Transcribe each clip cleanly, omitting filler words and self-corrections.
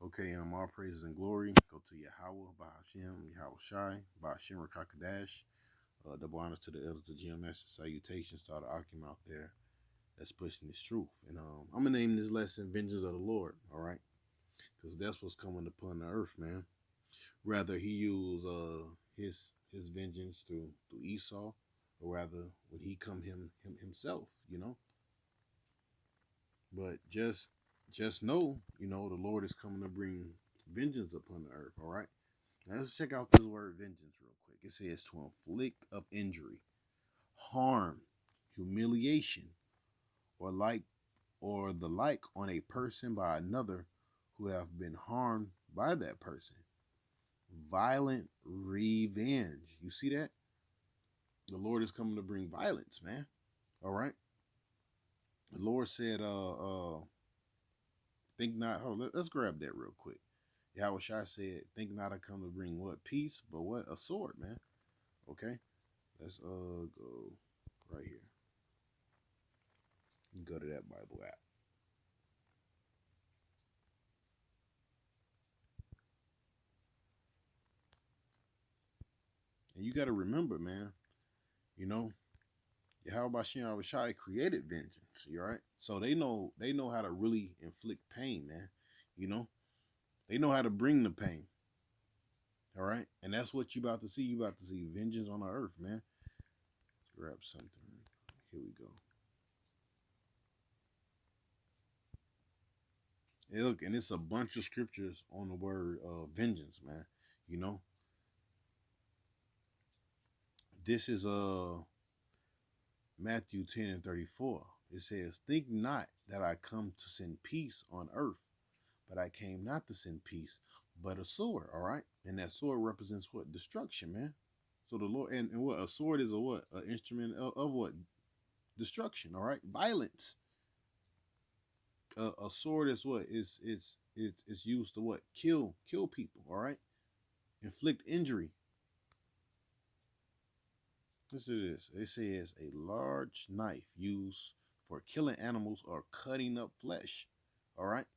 Okay, all praises and glory go to Yahweh, Bahashim, Yahweh Shai, Bahashim Rakakadash. Double honors to the elders of GMS. Salutations to all the Akim out there that's pushing this truth. And I'm gonna name this lesson "Vengeance of the Lord." All right, because that's what's coming upon the earth, man. Rather he use his vengeance through Esau, or rather when he come himself, But just know, the Lord is coming to bring vengeance upon the earth. All right. Now let's check out this word vengeance real quick. It says to inflict of injury, harm, humiliation, or the like on a person by another who have been harmed by that person. Violent revenge. You see that? The Lord is coming to bring violence, man. All right. The Lord said, think not. Hold on, let's grab that real quick. Yahweh Shai said, think not I come to bring what? Peace, but what? A sword, man. Okay. Let's go right here. You can go to that Bible app. And you gotta remember, man, you know, Yahweh Shem Shai created vengeance. You all right? So they know how to really inflict pain, man. You know? They know how to bring the pain. All right? And that's what you about to see. You about to see vengeance on the earth, man. Let's grab something. Here we go. Hey, look, and it's a bunch of scriptures on the word vengeance, man. You know, this is Matthew 10 and 34. It says, think not that I come to send peace on earth, but I came not to send peace, but a sword. All right. And that sword represents what? Destruction, man. So the Lord, and what? A sword is a what? An instrument of what? Destruction. All right. Violence. A sword is what? It's used to what? Kill people. All right. Inflict injury. Listen to this. It says a large knife used for killing animals or cutting up flesh. All right.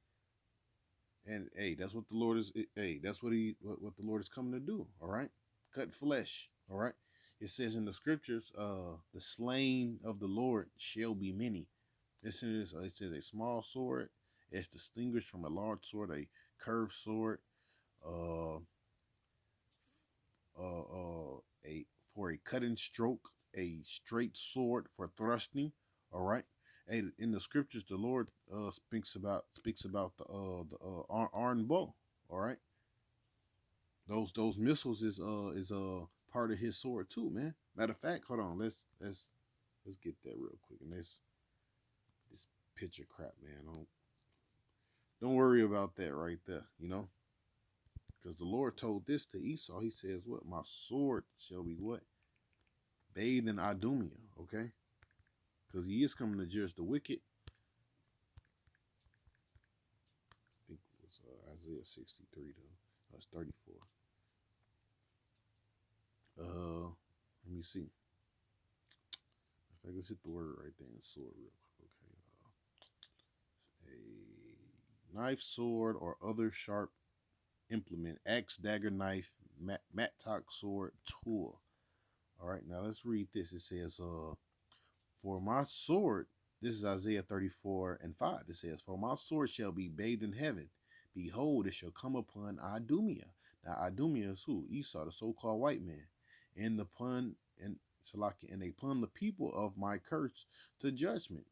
And hey, that's what the Lord is. Hey, that's what the Lord is coming to do. All right. Cut flesh. All right. It says in the scriptures, the slain of the Lord shall be many. Listen to this. It says a small sword is distinguished from a large sword, a curved sword, uh, a for a cutting stroke, a straight sword for thrusting. All right. And in the scriptures, the Lord speaks about the iron bow. All right. Those missiles is part of his sword too, man. Matter of fact, hold on. Let's get that real quick. And this picture crap, man. Don't worry about that right there. Because the Lord told this to Esau. He says, "What my sword shall be what bathed in Idumea." Okay, because he is coming to judge the wicked. I think it was Isaiah 63 though. That's 34. Let me see. If I can hit the word right there in sword real quick. Okay. A knife, sword, or other sharp implement, axe, dagger, knife, mattock, sword, tool. All right, now let's read this. It says, for my sword, this is Isaiah 34 and 5. It says, for my sword shall be bathed in heaven. Behold, it shall come upon Idumea. Now, Idumea is who? Esau, the so-called white man. And upon and Salaki, and upon the people of my curse to judgment.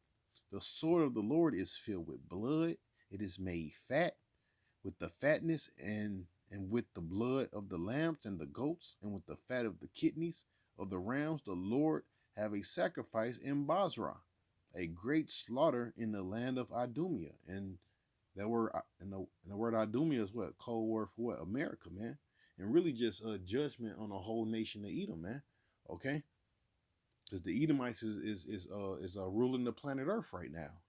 The sword of the Lord is filled with blood. It is made fat with the fatness and with the blood of the lambs and the goats, and with the fat of the kidneys of the rams, the Lord have a sacrifice in Basra, a great slaughter in the land of Idumea. And that word and the word Idumea is what? Cold word for what? America, man. And really just a judgment on the whole nation of Edom, man. Okay? Because the Edomites is ruling the planet Earth right now.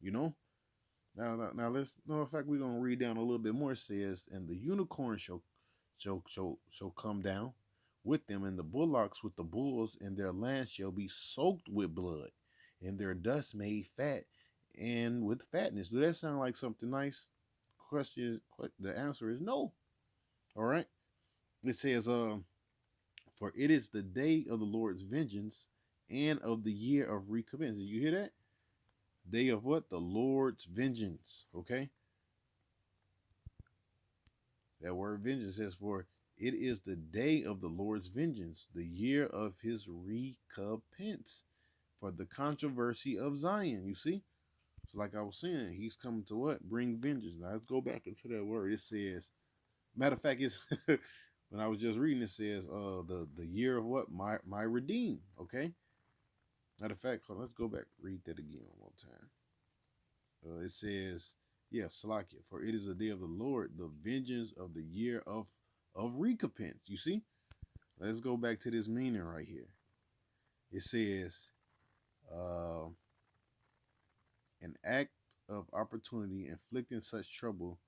Now let's no. In fact, we're gonna read down a little bit more. It says, and the unicorn shall come down with them, and the bullocks with the bulls, and their land shall be soaked with blood, and their dust made fat and with fatness. Do that sound like something nice? the answer is no. All right. It says, for it is the day of the Lord's vengeance and of the year of recompense. Did you hear that? Day of what? The Lord's vengeance. Okay. That word vengeance says, for it is the day of the Lord's vengeance, the year of his recompense for the controversy of Zion. You see? So like I was saying, he's coming to what? Bring vengeance. Now let's go back into that word. It says, matter of fact, it's when I was just reading, it says the year of what? My redeemed. Okay. Matter of fact, hold on, let's go back, read that again one more time. It says, yeah, Salakia, for it is the day of the Lord, the vengeance of the year of recompense. You see? Let's go back to this meaning right here. It says, uh, an act of opportunity inflicting such trouble.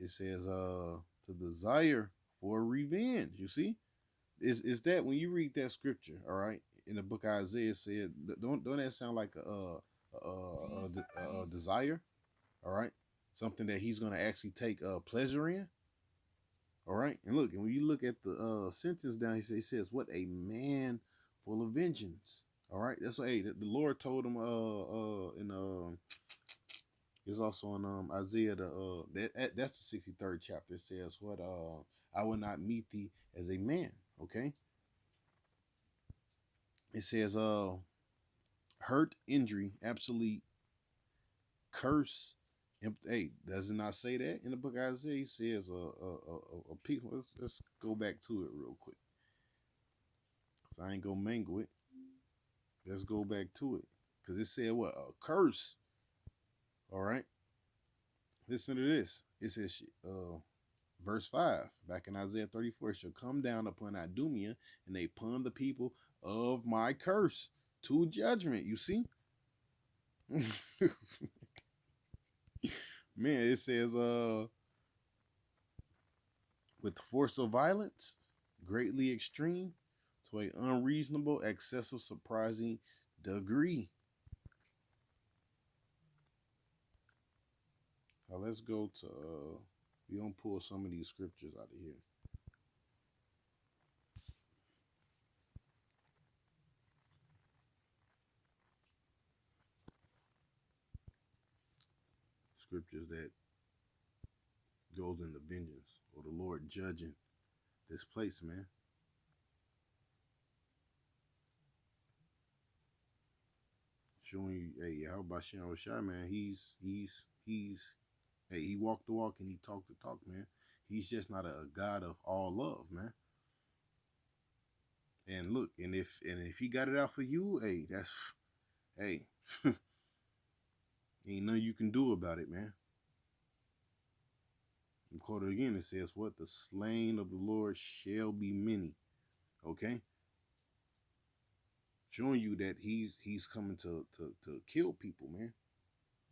It says, to desire for revenge. You see? Is that when you read that scripture, all right, in the book of Isaiah, it said, don't that sound like a desire, all right, something that he's gonna actually take pleasure in, all right. And look, and when you look at the sentence down, he says, what a man full of vengeance, all right. That's what the Lord told him in it's also in Isaiah that's the 63rd chapter. It says what I will not meet thee as a man, okay. It says hurt, injury, absolute curse. Hey, does it not say that in the book of Isaiah? He says a people. Let's go back to it real quick, cause I ain't gonna mangle it. Let's go back to it, cause it said what? A curse. All right. Listen to this. It says verse 5 back in Isaiah 34, it shall come down upon Idumea and upon the people of my curse to judgment. You see? Man, it says with force of violence, greatly extreme, to a unreasonable, excessive, surprising degree. Now let's go to we gonna pull some of these scriptures out of here. Scriptures that goes into vengeance or the Lord judging this place, man. Showing you, hey, how about Shem Rashai, man? He's hey, he walked the walk and he talked the talk, man. He's just not a God of all love, man. And look, and if he got it out for you, hey, that's hey, ain't nothing you can do about it, man. I'm quoted again. It says, "What the slain of the Lord shall be many." Okay, showing you that he's coming to kill people, man.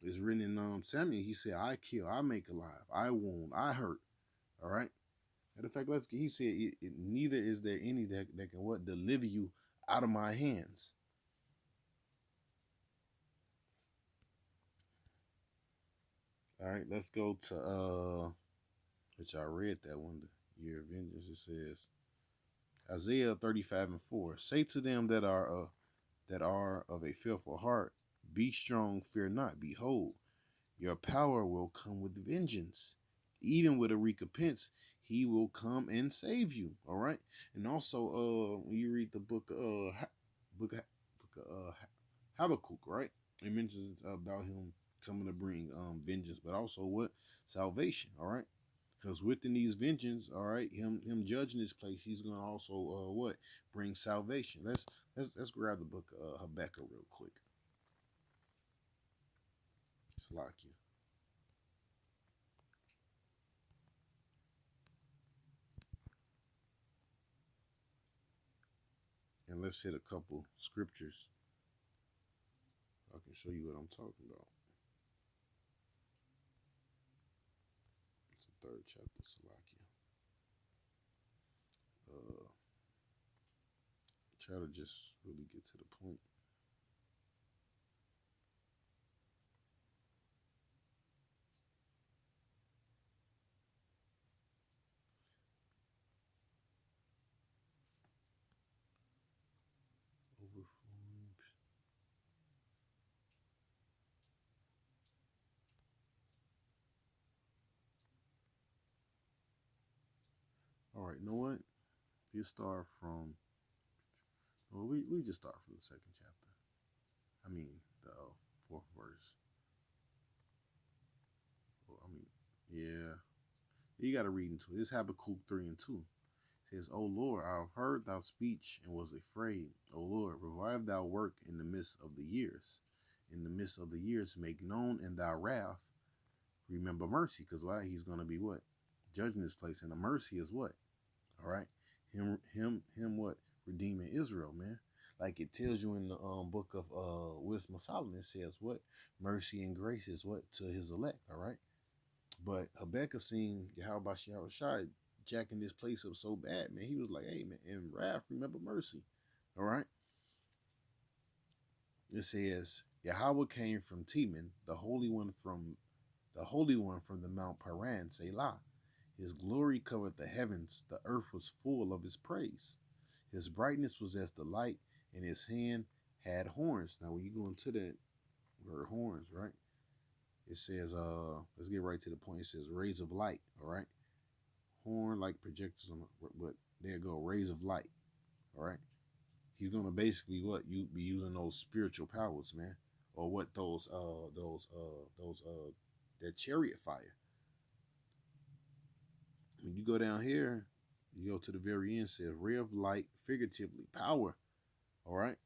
It's written in Samuel. He said, "I kill, I make alive, I wound, I hurt." All right. Matter of fact, he said, neither is there any that can what deliver you out of my hands. All right, let's go to which I read that one, the year of vengeance. It says Isaiah 35:4. Say to them that are of a fearful heart, be strong, fear not. Behold, your power will come with vengeance, even with a recompense. He will come and save you. All right, and also when you read the book of Habakkuk, right? It mentions about him coming to bring vengeance, but also what? Salvation. All right. Because within these vengeance, all right, him judging this place, he's gonna also what? Bring salvation. Let's grab the book of Habakkuk real quick. Salakia. And let's hit a couple scriptures. I can show you what I'm talking about. It's the third chapter, Salakia. Try to just really get to the point. You know what? You start from, well, we just start from the second chapter. I mean, the fourth verse. Well, I mean, yeah. You got to read into it. It's Habakkuk 3 and 2. It says, O Lord, I have heard thy speech and was afraid. O Lord, revive thy work in the midst of the years. In the midst of the years, make known in thy wrath. Remember mercy, because why? He's going to be what? Judging this place. And the mercy is what? All right. Him what? Redeeming Israel, man. Like it tells you in the book of Wisdom of Solomon, it says what? Mercy and grace is what? To his elect, all right? But Habakkuk seen Yahweh Shai jacking this place up so bad, man. He was like, hey, man, in wrath, remember mercy. All right. It says, Yahweh came from Teman, the Holy One from the Mount Paran, Selah. His glory covered the heavens. The earth was full of his praise. His brightness was as the light, and his hand had horns. Now, when you go into that word horns, right? It says, let's get right to the point. It says rays of light, all right? Horn like projectors on, but there you go, rays of light, all right? He's gonna basically what you be using those spiritual powers, man, or what that chariot fire. When you go down here, you go to the very end. It says ray of light, figuratively power, all right?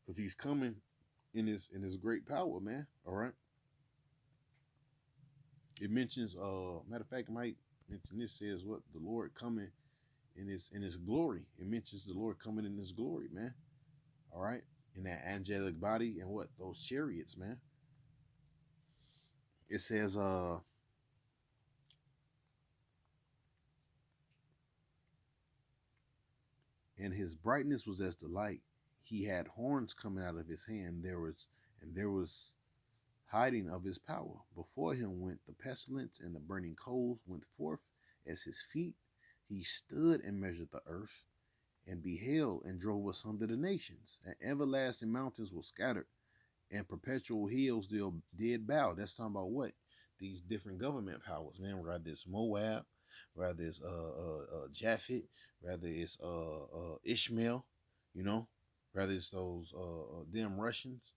Because he's coming in his great power, man, all right? It mentions, matter of fact, it might mention this says what the Lord coming in his glory. It mentions the Lord coming in his glory, man. All right, in that angelic body and what those chariots, man. It says, and his brightness was as the light. He had horns coming out of his hand. There was hiding of his power. Before him went the pestilence, and the burning coals went forth as his feet. He stood and measured the earth, and beheld and drove us under the nations. And everlasting mountains were scattered, and perpetual hills did bow. That's talking about what? These different government powers, man. Whether it's Moab, whether it's Japhet, whether it's Ishmael, you know, whether it's those them Russians,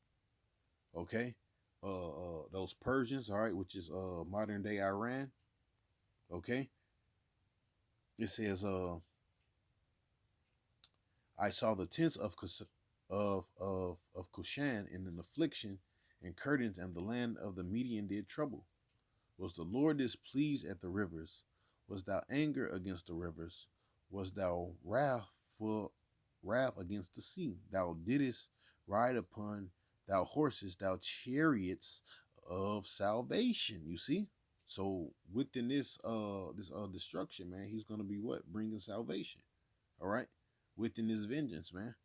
okay, those Persians, all right, which is modern day Iran, okay. It says I saw the tents of Cushan in an affliction, and curtains, and the land of the Median did trouble. Was the Lord displeased at the rivers? Was thou anger against the rivers? Was thou wrath against the sea? Thou didst ride upon thou horses, thou chariots of salvation. You see? So within this destruction, man, he's gonna be what? Bringing salvation. All right? Within this vengeance, man.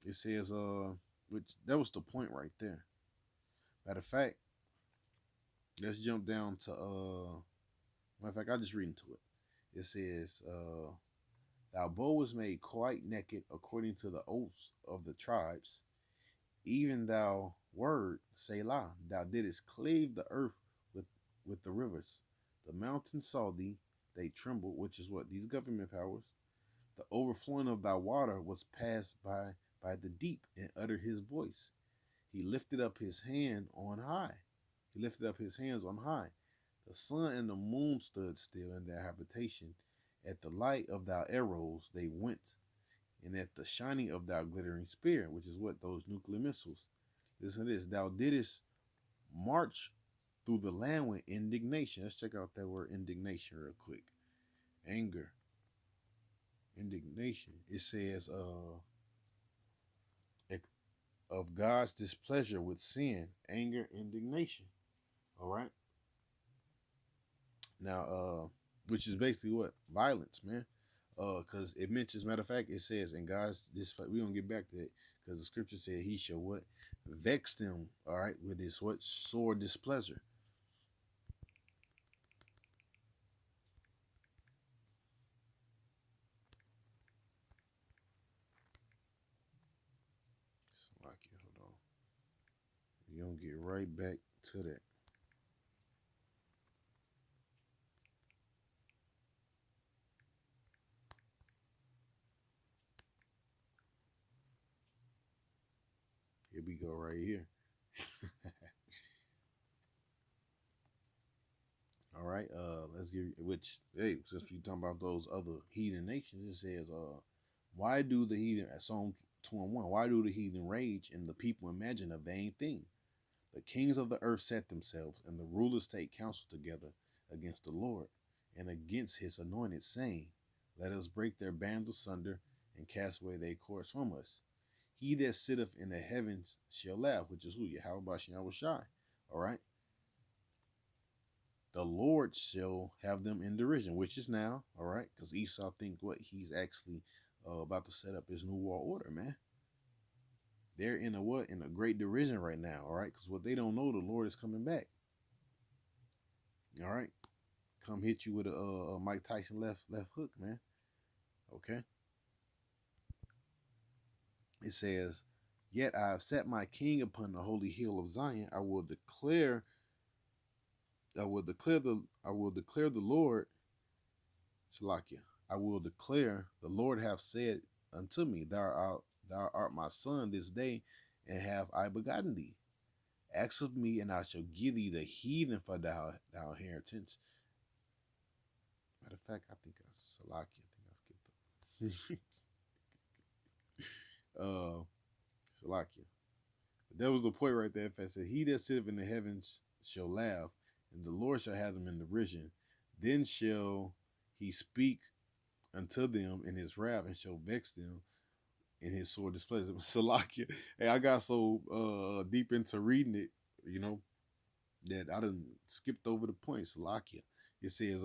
It says, which that was the point right there. Matter of fact, let's jump down to matter of fact, I'll just read into it. It says, thou bow was made quite naked according to the oaths of the tribes, even thou word, Selah, thou didst cleave the earth with the rivers. The mountains saw thee, they trembled, which is what? These government powers. The overflowing of thy water was passed by the deep, and uttered his voice. He lifted up his hand on high. He lifted up his hands on high. The sun and the moon stood still in their habitation. At the light of thy arrows they went, and at the shining of thy glittering spear, which is what? Those nuclear missiles. Listen to this. Thou didst march through the land with indignation. Let's check out that word indignation real quick. Anger. Indignation. It says, of God's displeasure with sin, anger, indignation. All right. Now, which is basically what? Violence, man. Because it mentions, matter of fact, it says, and God's displeasure, we don't get back to it, because the scripture said he shall what? Vex them, all right, with his what? Sore displeasure. Like it, hold on. You're gonna get right back to that. go right here. All right. Let's give which hey, since we talking about those other heathen nations, it says, why do the heathen at Psalm 21, why do the heathen rage and the people imagine a vain thing? The kings of the earth set themselves, and the rulers take counsel together against the Lord and against his anointed, saying, let us break their bands asunder and cast away their cords from us. He that sitteth in the heavens shall laugh, which is who? Yahweh Bashem Yahweh Shai. All right. The Lord shall have them in derision, which is now, all right, because Esau think what he's actually about to set up his new world order, man. They're in a what? In a great derision right now, all right, because what they don't know, the Lord is coming back, all right. Come hit you with a Mike Tyson left hook, man. Okay. It says, yet I have set my king upon the holy hill of Zion. I will declare the Lord, Shalakia. I will declare the Lord hath said unto me, thou art my son this day, and have I begotten thee. Ask of me, and I shall give thee the heathen for thou inheritance. Matter of fact, I think that's Salakia. I think I skipped it. Salakia. But that was the point right there. If I said, he that sitteth in the heavens shall laugh, and the Lord shall have them in derision. Then shall he speak unto them in his wrath, and shall vex them in his sore displeasure. Salakia. Hey, I got so deep into reading it, you know, that I done skipped over the point. Salakia. It says,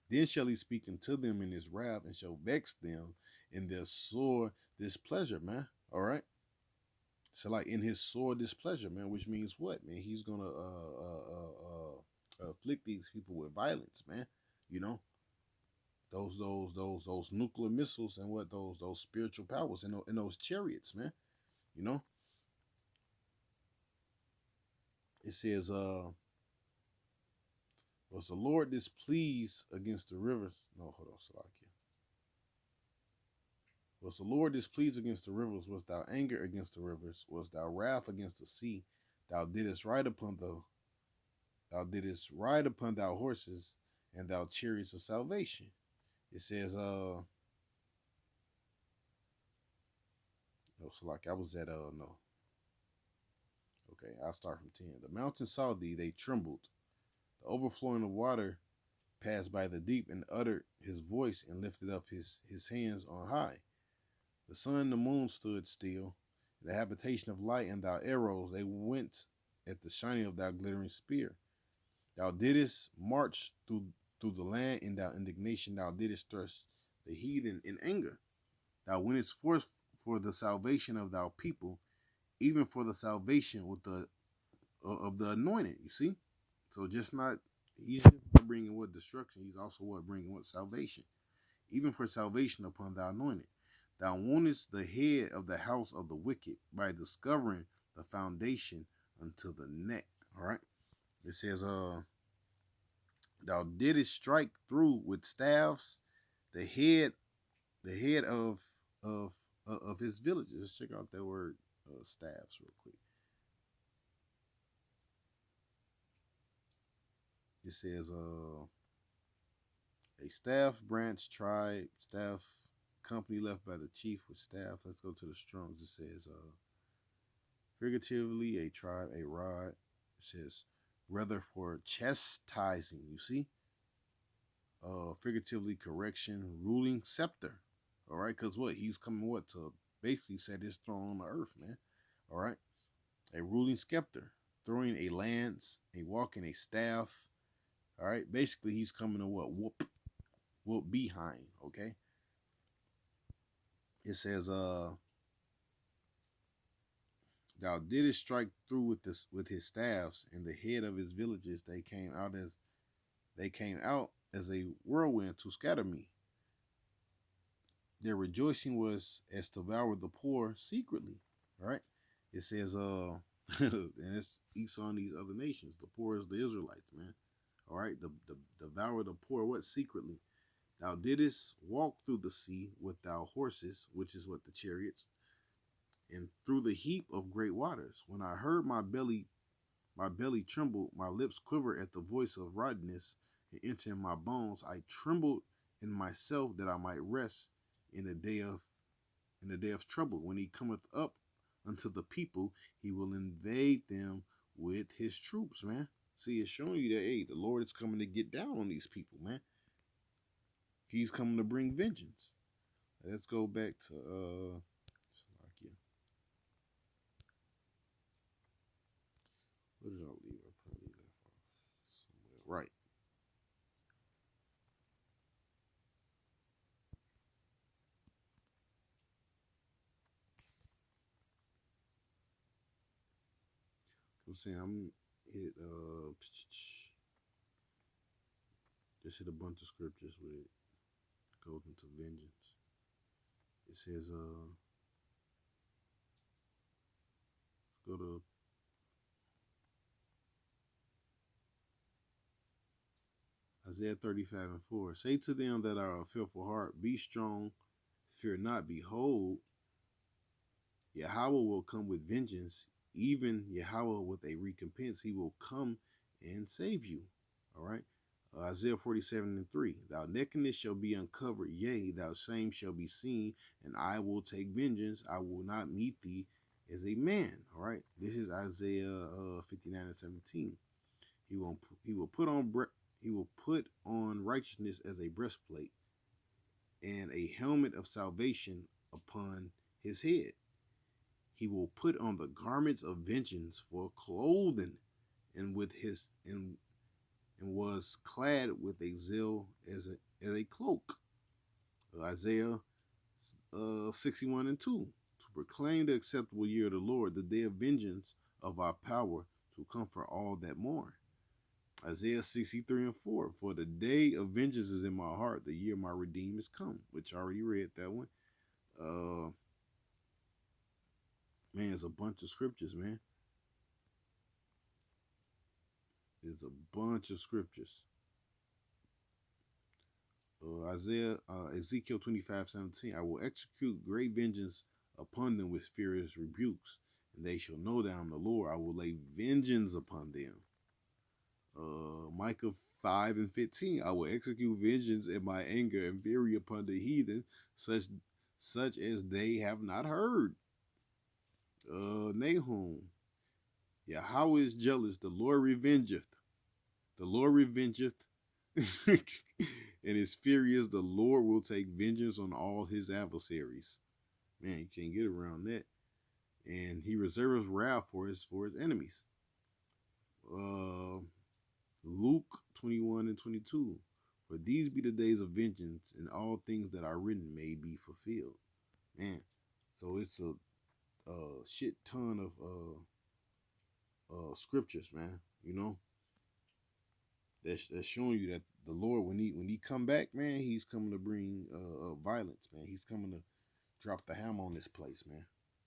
then shall he speak unto them in his wrath, and shall vex them in their sore displeasure, man. All right. So like in his sore displeasure, man, which means what, man? He's gonna afflict these people with violence, man. You know, those nuclear missiles and what those spiritual powers and those chariots, man. You know, it says, was the Lord displeased against the rivers? No, hold on, Salakia. Was the Lord displeased against the rivers? Was thou anger against the rivers? Was thou wrath against the sea? Thou didst ride upon thy horses and thou chariots of salvation. It says, no, Salakia, I was at no. Okay, I'll start from 10. The mountains saw thee, they trembled. The overflowing of water passed by the deep and uttered his voice and lifted up his hands on high. The sun and the moon stood still. The habitation of light and thy arrows, they went at the shining of thy glittering spear. Thou didst march through the land in thy indignation. Thou didst thrust the heathen in anger. Thou wentest forth for the salvation of thy people, even for the salvation with the of the anointed. You see, so just not he's not bringing what destruction. He's also what bringing what salvation, even for salvation upon thy anointed. Thou woundest the head of the house of the wicked by discovering the foundation unto the neck. All right. It says, thou didst strike through with staffs the head, of of his villages. Let's check out that word, staffs, real quick. It says, a staff branch, tribe, staff, company left by the chief with staff. Let's go to the Strongs. It says, figuratively, a tribe, a rod. It says, rather for chastising, you see? Figuratively, correction, ruling scepter. All right, because what? He's coming, what? To basically set his throne on the earth, man. All right? A ruling scepter, throwing a lance, a walking a staff. All right? Basically, he's coming to what? Whoop behind, okay? It says, thou didst strike through with his staffs, and the head of his villages they came out as a whirlwind to scatter me. Their rejoicing was as to devour the poor secretly. Right? It says, and it's Esau and these other nations. The poor is the Israelites, man. All right, the devour the poor, what secretly? Thou didst walk through the sea with thou horses, which is what the chariots, and through the heap of great waters. When I heard my belly trembled, my lips quivered at the voice of rottenness and entering my bones. I trembled in myself that I might rest in the day of trouble. When he cometh up unto the people, he will invade them with his troops, man. See, it's showing you that hey, the Lord is coming to get down on these people, man. He's coming to bring vengeance. Let's go back to where did I leave? I probably left off somewhere. Right. I'm saying I'm hit just hit a bunch of scriptures with it. Goes into vengeance. It says go to Isaiah 35:4. Say to them that are of fearful heart, be strong, fear not. Behold, Yahweh will come with vengeance, even Yahweh with a recompense. He will come and save you. All right. Isaiah 47:3. Thou nakedness shall be uncovered, yea, thou shame shall be seen, and I will take vengeance. I will not meet thee as a man. All right. This is Isaiah 59:17. He will put on he will put on righteousness as a breastplate and a helmet of salvation upon his head. He will put on the garments of vengeance for clothing, and with his and was clad with a zeal as a cloak. Isaiah 61:2. To proclaim the acceptable year of the Lord, the day of vengeance of our power, to comfort all that mourn. Isaiah 63:4. For the day of vengeance is in my heart, the year my redeemer is come. Which I already read that one. Uh Man, it's a bunch of scriptures, man. There's a bunch of scriptures. Ezekiel 25:17. I will execute great vengeance upon them with furious rebukes, and they shall know that I am the Lord. I will lay vengeance upon them. Micah 5:15. I will execute vengeance in my anger and fury upon the heathen, such as they have not heard. Nahum. Yahweh is jealous, the Lord revengeth. The Lord revengeth. And is furious, the Lord will take vengeance on all his adversaries. Man, you can't get around that. And he reserves wrath for his enemies. Luke 21:22. For these be the days of vengeance, and all things that are written may be fulfilled. Man, so it's a shit ton of scriptures, man. You know, that's showing you that the Lord, when he come back, man, he's coming to bring violence, man. He's coming to drop the hammer on this place, man.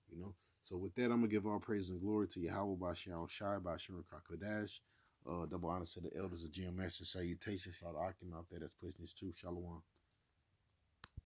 You know. So with that, I'm gonna give all praise and glory to Yahweh by Sharon Shai by Sharon Kakodash. Double honors to the elders of GMS and salutations to all the Akim out there that's pushing this truth. Shalom.